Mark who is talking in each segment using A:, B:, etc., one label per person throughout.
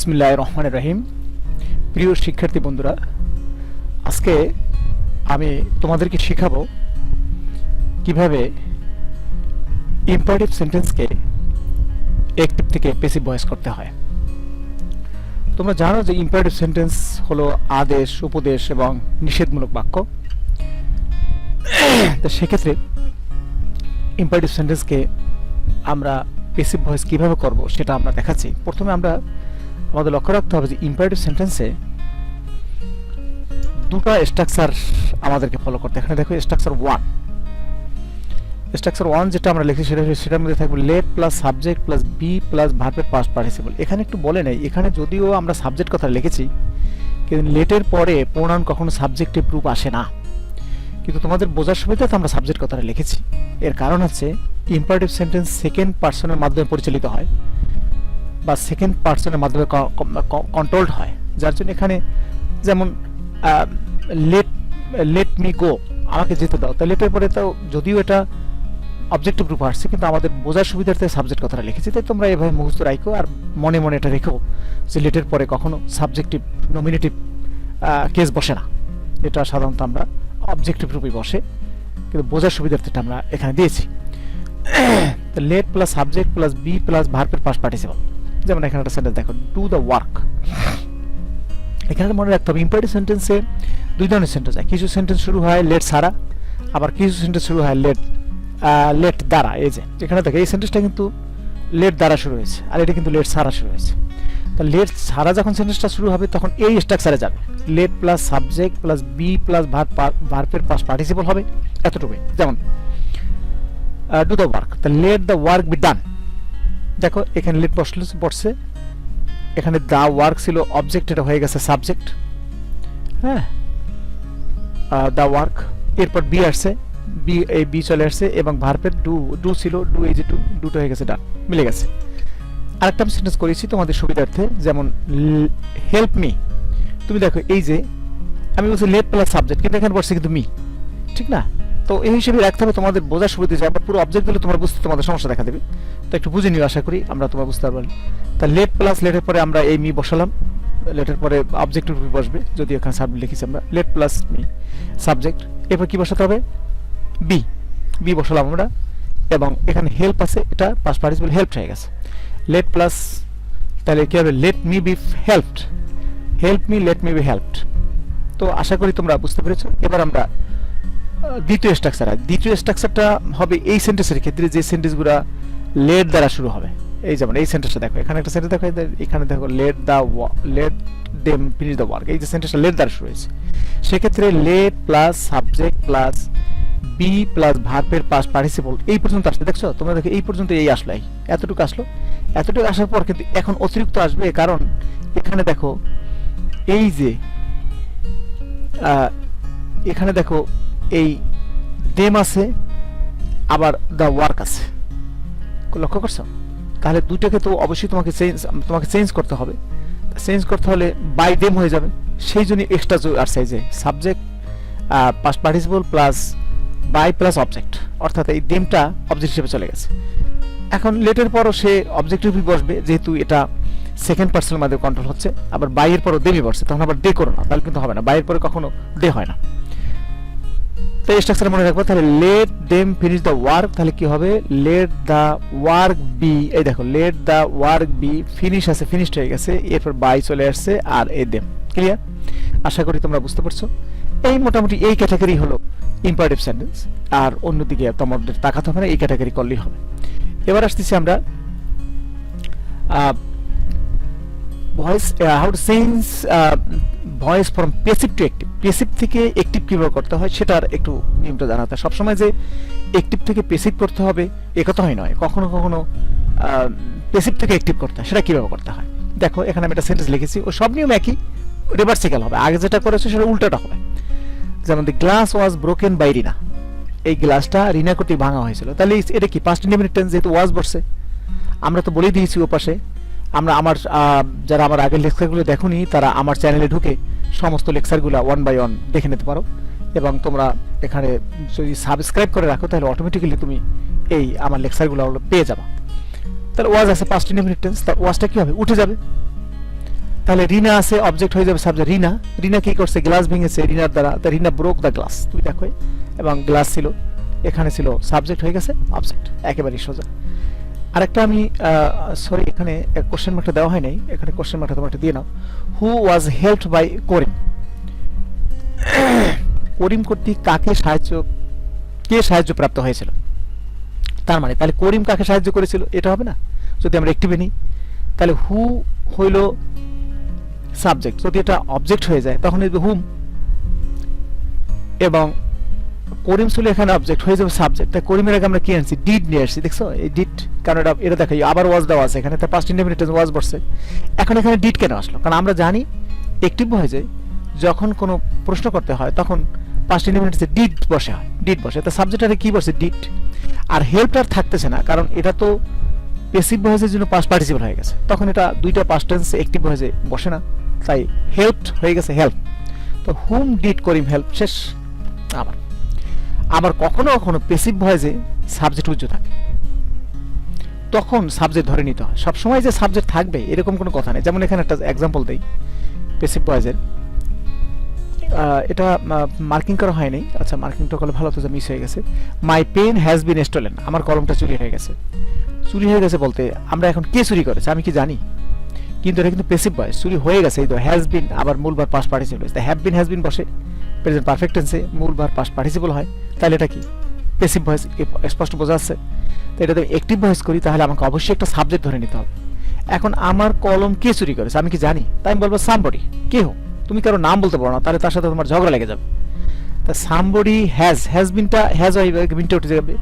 A: বিসমিল্লাহির রহমানির রহিম। প্রিয় শিক্ষার্থী বন্ধুরা, আজকে আমি তোমাদেরকে শেখাবো কিভাবে ইম্পারেটিভ সেন্টেন্সকে অ্যাক্টিভ থেকে প্যাসিভ ভয়েস করতে হয়। তোমরা জানো যে ইম্পারেটিভ সেন্টেন্স হলো আদেশ, উপদেশ এবং নিষেধমূলক বাক্য। তো সেক্ষেত্রে ইম্পারেটিভ সেন্টেন্সকে আমরা প্যাসিভ ভয়েস কিভাবে করব সেটা আমরা দেখাচ্ছি। প্রথমে আমাদের লক্ষ্য রাখতে হবে যে ইম্পারেটিভ সেন্টেন্সে দুটো স্ট্রাকচার আমাদেরকে ফলো করতে। এখানে দেখো স্ট্রাকচার ওয়ান যেটা আমরা লিখছি সেটার মধ্যে থাকবে let plus subject plus be plus ভার্বের পাস্ট পার্টিসিপল। এখানে একটু বলে নেই, এখানে যদিও আমরা সাবজেক্ট কথা লিখেছি কিন্তু লেটের পরে প্রোনাউন কখনো সাবজেক্টিভ রূপ আসে না, কিন্তু তোমাদের বোঝার সুবিধাতে আমরা সাবজেক্ট কথাটা লিখেছি। এর কারণ হচ্ছে ইম্পারেটিভ সেন্টেন্স সেকেন্ড পার্সনের মাধ্যমে পরিচালিত হয় বা সেকেন্ড পার্সনের মাধ্যমে কন্ট্রোলড হয়, যার জন্য এখানে যেমন লেট মি গো, আমাকে যেতে দাও, তাই লেটের পরে তো যদিও এটা অবজেক্টিভ রূপ আসছে কিন্তু আমাদের বোঝার সুবিধার্থে সাবজেক্ট কথাটা লিখেছি। তাই তোমরা এভাবে মুখস্থ রাখো আর মনে মনে এটা রেখো যে লেটের পরে কখনো সাবজেক্টিভ নমিনেটিভ কেস বসে না, এটা সাধারণত আমরা অবজেক্টিভ রূপে বসে, কিন্তু বোঝার সুবিধার্থে আমরা এখানে দিয়েছি let plus subject plus be plus ভার্বের পাস্ট পার্টিসিপল। যেমন এখানে একটা সেন্টেন্স দেখো, ডু দ্য ওয়ার্ক। এখানে মনে রাখতে হবে ইম্পারেটিভ সেন্টেন্সে দুই ধরনের সেন্টেন্স হয়। কিছু সেন্টেন্স শুরু হয় লেট ছাড়া, আবার কিছু সেন্টেন্স শুরু হয় লেট দ্বারা। এই যে এখানে দেখো এই সেন্টেন্সটা কিন্তু লেট দ্বারা শুরু হয়েছে আর এটা কিন্তু লেট ছাড়া শুরু হয়েছে। তো লেট ছাড়া যখন সেন্টেন্সটা শুরু হবে তখন এই স্ট্রাকচারে যাবে, let plus subject plus be plus ভার্বের পাস্ট পার্টিসিপল হবে, এতটুকুই। যেমন ডু দ্য ওয়ার্ক, তা let the work be done. দেখো এখানে লেট বসছে, এখানে দ্য ওয়ার্ক ছিল অবজেক্ট, এটা হয়ে গেছে সাবজেক্ট। হ্যাঁ, দ্য ওয়ার্ক, এরপর বি আসছে, বি চলে আসছে এবং ভার্বের ডু ছিল, ডু এই যে ডুটা হয়ে গেছে ডান, মিলে গেছে। আরেকটা আমি সেন্টেন্স করেছি তোমাদের সুবিধার্থে, যেমন হেল্প মি। তুমি দেখো এই যে আমি বলছি লেট প্লাস সাবজেক্ট, কিন্তু এখানে বসছে কিন্তু মি, ঠিক না? তো এই হিসেবে রাখতে হবে তোমাদের বোঝার সুবিধা যায়। আবার পুরো অবজেক্ট দিলে তোমার বুঝতে তোমাদের সমস্যা দেখা দেবে, তো একটু বুঝে নিও, আশা করি আমরা তোমার বুঝতে পারবো। তা লেট প্লাস লেটের পরে আমরা এই মি বসালাম, লেটের পরে অবজেক্টিভ বসবে, যদি এখানে সাবজেক্ট লিখেছি আমরা লেট প্লাস মি সাবজেক্ট। এরপর কি বসাতে হবে? বি বসালাম আমরা, এবং এখানে হেল্প আছে, এটা পাস্ট পার্টিসিপল হেল্পড হয়ে গেছে। লেট প্লাস, তাহলে কি হবে? Let me be helped, help me, let me be helped. তো আশা করি তোমরা বুঝতে পেরেছো। এবার আমরা দ্বিতীয় স্ট্রাকচারটা হবে এই সেন্টেন্সের ক্ষেত্রে যে সেন্টেন্সগুলো লেট দ্বারা শুরু হবে। এই যেমন এই সেন্টেন্সটা দেখো, এখানে একটা সেন্টেন্স দেখো, এখানে দেখো let them finish the work, এই যে সেন্টেন্সটা লেট দ্বারা শুরু হয়েছে, সেক্ষেত্রে let plus subject plus be plus ভার্বের পাস্ট পার্টিসিপল এই পর্যন্ত আসছে। দেখছো তোমরা দেখো এই পর্যন্ত এই আসলো, এতটুকু আসলো। এতটুকু আসার পর কিন্তু এখন অতিরিক্ত আসবে, কারণ এখানে দেখো এই যে এখানে দেখো এই দেম আছে, আবার দ্য ওয়ার্ক আছে, লক্ষ্য করছো? তাহলে দুইটাকে তো অবশ্যই তোমাকে চেঞ্জ করতে হবে। চেঞ্জ করতে হলে বাই দেম হয়ে যাবে, সেই জন্য এক্সট্রা আসছে যে subject past participle plus by plus object, অর্থাৎ এই দেমটা অবজেক্ট হিসেবে চলে গেছে। এখন লেটের পরও সে অবজেক্টিভই বসবে, যেহেতু এটা সেকেন্ড পার্সনের মাধ্যমে কন্ট্রোল হচ্ছে। আবার বাইয়ের পরও দেমই বসছে, তখন আবার দে করো না, তাহলে কিন্তু হবে না, বাইয়ের পরে কখনো দে হয় না। তো এই স্ট্রাকচার মনে রাখবো। তাহলে late them finish the work, তাহলে কি হবে? লেট দ্য ওয়ার্ক বি, এই দেখো late the work B, finish আছে, ফিনিশড হয়ে গেছে, এরপর বাই চলে আসছে আর এ দেম। ক্লিয়ার? আশা করি তোমরা বুঝতে পারছো। এই মোটামুটি এই ক্যাটাগরি হলো ইম্পারেটিভ সেন্টেন্স, আর অন্যদিকে তোমাদের তাকাতে হবে না, এই ক্যাটাগরি করলেই হবে। এবার আসতেছি আমরা voice, how to change voice from passive to active. Passive থেকে অ্যাক্টিভ কিভাবে করতে হয় সেটার একটু নিয়মটা জানাতে। সবসময় যে অ্যাক্টিভ থেকে প্যাসিভ করতে হবে এ কথা হয় নয়, কখনো কখনো প্যাসিভ থেকে অ্যাক্টিভ করতে হয়, সেটা কিভাবে করতে হয় দেখো। এখানে আমি একটা সেন্টেন্স লিখেছি, ও সব নিয়ম একই, রিভার্সিক্যাল হবে, আগে যেটা করেছে সেটা উল্টাটা হবে। যেমন the glass was broken by Rina, এই গ্লাসটা রিনা কর্তৃক ভাঙা হয়েছিল। তাহলে এটা কি পাস্ট ইনডেফিনিট টেন্স, যেহেতু ওয়াজ বসছে। আমরা তো বলেই দিয়েছি ও পাশে, আমরা যারা আমার আগের লেকচারগুলো দেখোনি তারা আমার চ্যানেলে ঢুকে সমস্ত লেকচারগুলো ওয়ান বাই ওয়ান দেখে নিতে পারো, এবং তোমরা এখানে যদি সাবস্ক্রাইব করে রাখো তাহলে অটোমেটিক্যালি তুমি এই আমার লেকচারগুলো পেয়ে যাবা। তাহলে ওয়াজ আছে পাস্ট ইনডেফিনিট টেন্স, তার ওয়াজটা কি হবে? উঠে যাবে। তাহলে রিনা আছে, অবজেক্ট হয়ে যাবে সাবজেক্ট রিনা। রিনা কি করছে, গ্লাস ভেঙেছে রিনার দ্বারা, তা রিনা ব্রোক দ্য গ্লাস, তুমি দেখো, এবং গ্লাস ছিল এখানে, ছিল সাবজেক্ট হয়ে গেছে অবজেক্ট, একেবারেই সোজা। আরেকটা আমি সরি, এখানে কোশ্চেন মার্কটা দেওয়া হয় নাই, এখানে কোশ্চেন মার্কটা তোমরা দিয়ে নাও। হু ওয়াজ হেল্পড বাই করিম, করিম কর্তৃক কে সাহায্য প্রাপ্ত হয়েছিল, তার মানে তাহলে করিম কাকে সাহায্য করেছিল, এটা হবে না যদি আমরা অ্যাক্টিভে নিই। তাহলে হু হইল সাবজেক্ট, যদি এটা অবজেক্ট হয়ে যায় তখন হবে হুম, এবং করিম ছিল এখানে অবজেক্ট হয়ে যাবে সাবজেক্ট। তাই করিমের আগে আমরা কি আনছি, ডিড নিয়ে আসছি, দেখছো এই ডিড, কারণ এটা দেখাই আবার ওয়াজ দেওয়া আছে এখানে, তার পাস্ট ইনডেফিনিট টেন্স ওয়াজ বসছে। এখন এখানে ডিড কেন আসলো, কারণ আমরা জানি অ্যাক্টিভ হয়ে যায় যখন কোনো প্রশ্ন করতে হয় তখন পাস্ট ইনডেফিনিট টেন্সে ডিড বসে হয়, ডিড বসে, তা সাবজেক্টে কি বসে, ডিড। আর হেল্পটার থাকতেছে না, কারণ এটা তো প্যাসিভ ভয়েসের জন্য পাস্ট পার্টিসিপল হয়ে গেছে, তখন এটা দুইটা পাস্ট টেন্স অ্যাক্টিভ ভয়েসে বসে না, তাই হেল্পড হয়ে গেছে হেল্প। তো হুম ডিড করিম হেল্প, শেষ। আবার কখনো কখনো প্যাসিভ ভয়েসে সাবজেক্ট উজ্জ্ব থাকে, তখন সাবজেক্ট ধরে নিতে হয়, সবসময় যে সাবজেক্ট থাকবে এরকম কোনো কথা নেই। যেমন এখানে একটা এক্সাম্পল দেই প্যাসিভ ভয়েসের, এটা মার্কিং করা হয়নি, আচ্ছা মার্কিংটা করলে ভালো, তো মিস হয়ে গেছে। My pen has been stolen, আমার কলমটা চুরি হয়ে গেছে। চুরি হয়ে গেছে বলতে আমরা এখন কে চুরি করেছে আমি কি জানি, কিন্তু এটা কিন্তু প্যাসিভ ভয়েস, চুরি হয়ে গেছে, এই তো হ্যাজ বিন, আবার মূল ভার্ব পাস্ট পার্টিসিপল, তাই হ্যাভ বিন হ্যাজ বিন বসে, প্রেজেন্ট পারফেক্ট টেন্সে মূল ভার্ব পাস্ট পার্টিসিপল হয়, তাহলে এটা কি প্যাসিভ ভয়েস, স্পষ্ট বোঝা যাচ্ছে। তো এটা যদি অ্যাক্টিভ ভয়েস করি তাহলে আমাকে অবশ্যই একটা সাবজেক্ট ধরে নিতে হবে। এখন আমার কলম কে চুরি করেছে আমি কি জানি, তাই আমি বলবো সামবডি, কে হো, তুমি কারো নাম বলতে পারো না, তাহলে তার সাথে তোমার ঝগড়া লেগে যাবে। তা সামবডি হ্যাজ বিনটা হ্যাজ হয়ে বিনটা উঠে যাবে,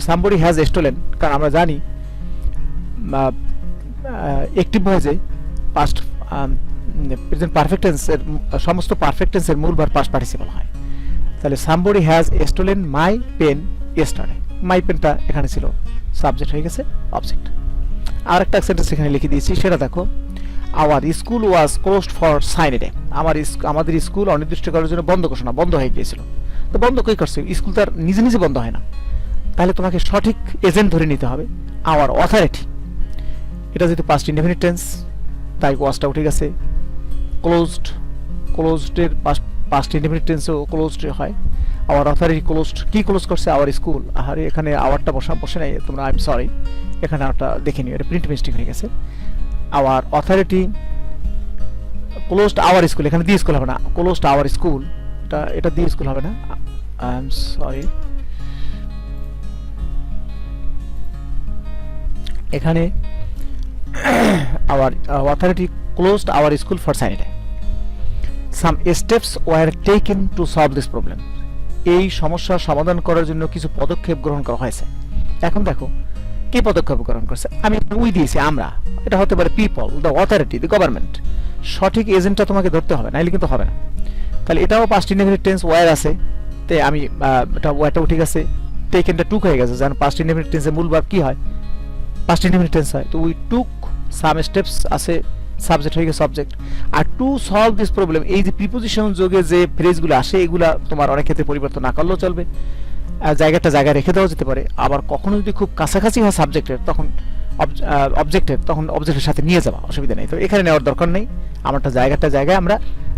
A: সামবডি হ্যাজ স্টোলেন, কারণ আমরা জানি অ্যাক্টিভ ভয়েসে পাস্ট প্রেজেন্ট পারফেক্ট টেন্সের সমস্ত পারফেক্ট টেন্সের মূল ভার্ব পাস্ট পার্টিসিপল হয়। তাহলে somebody has stolen my pen yesterday, my পেনটা এখানে ছিল সাবজেক্ট হয়ে গেছে অবজেক্ট। আর একটা সেন্টেন্স এখানে লিখে দিয়েছি, সেটা দেখো, our school was closed for sine die, আমাদের স্কুল অনির্দিষ্টকালের জন্য বন্ধ হয়ে গিয়েছিল। তো বন্ধ কই করছে, স্কুল তার নিজে নিজে বন্ধ হয় না, তাহলে তোমাকে সঠিক এজেন্ট ধরে নিতে হবে, আওয়ার অথরিটি, এটা যেহেতু পাস্ট ইনডেফিনিট টেন্স তাই ওয়াজটা উঠে গেছে। ক্লোজডের পাস্ট ইনডেফিনিট টেন্সও ক্লোজড হয়, আওয়ার অথরিটি ক্লোজড, কি ক্লোজ করছে, আওয়ার স্কুল, আর এখানে আওয়ারটা বসে নাই তোমরা, আই এম সরি, এখানে আওয়ারটা দেখে নিও, এটা প্রিন্ট মিস্টেক হয়ে গেছে। Our authority closed our school, এখানে দিয়ে স্কুল হবে না, ক্লোজড আওয়ার স্কুল, এটা দিয়ে স্কুল হবে না, আই এম সরি, এখানে our authority closed our school for Sunday. Some steps were taken to solve this problem. এই সমস্যার সমাধান করার জন্য কিছু পদক্ষেপ গ্রহণ করা হয়েছে। এখন দেখো কি পদক্ষেপ গ্রহণ করছে, আমি উই দিয়েছি আমরা, এটা হতে পারে people, the authority, the government, সঠিক এজেন্টটা তোমাকে ধরতে হবে, নাইলে কিন্তু হবে না। তাহলে এটাও পাস্ট ইনডেফিনিট টেন্স ওয়্যার আছে, তে আমি এটা ওয়্যারটা উঠে গেছে, টেকেনটা টুক হয়ে গেছে, জানো পাস্ট ইনডেফিনিট টেন্সের মূল ভার্ব কি হয়, পাস্ট ইনডেফিনিট টেন্স হয়, তো উই টুক সাম স্টেপস আছে, সাবজেক্ট হয়ে গেছে সাবজেক্ট। আর টু সলভ দিস প্রবলেম, এই যে প্রিপোজিশন যোগে যে ফ্রেজগুলো আসে এগুলা তোমার অনেক ক্ষেত্রে পরিবর্তন না করলেও চলবে, জায়গাটা জায়গায় রেখে দেওয়া যেতে পারে। আবার কখনো যদি খুব কাছাকাছি হয় সাবজেক্টের তখন অবজেক্টের সাথে নিয়ে যাওয়া, অসুবিধা নেই। তো এখানে নেওয়ার দরকার নেই, আমারটা জায়গায় আমরা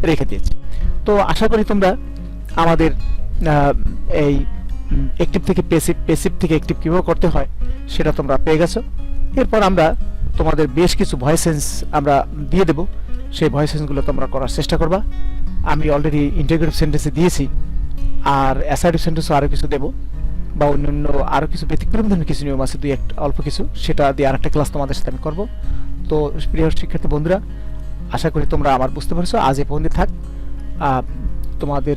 A: রেখে দিয়েছি। তো আশা করি তোমরা আমাদের এই অ্যাক্টিভ থেকে প্যাসিভ থেকে অ্যাক্টিভ কীভাবে করতে হয় সেটা তোমরা পেয়ে গেছো। এরপর আমরা তোমাদের বেশ কিছু ভয়েস সেন্স আমরা দিয়ে দেব, সেই ভয়েস সেন্সগুলো তোমরা করার চেষ্টা করবা। আমি অলরেডি ইন্টিগ্রেটিভ সেন্টেন্সে দিয়েছি, আর অ্যাসার্টিভ সেন্টেন্সও আরও কিছু দেবো, বা অন্যান্য আরও কিছু ব্যতিক্রম ধরনের কিছু নিয়ম আছে, অল্প কিছু, সেটা দিয়ে আরেকটা ক্লাস তোমাদের সাথে আমি করবো। তো প্রিয় শিক্ষার্থী বন্ধুরা, আশা করি তোমরা আমার বুঝতে পারছো। আজ এ পর্যন্ত থাক, তোমাদের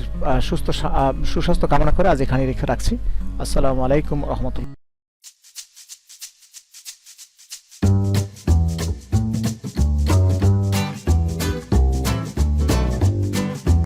A: সুস্বাস্থ্য কামনা করে আজ এখানে রেখে রাখছি। আসসালামু আলাইকুম রহমতুল্লাহ।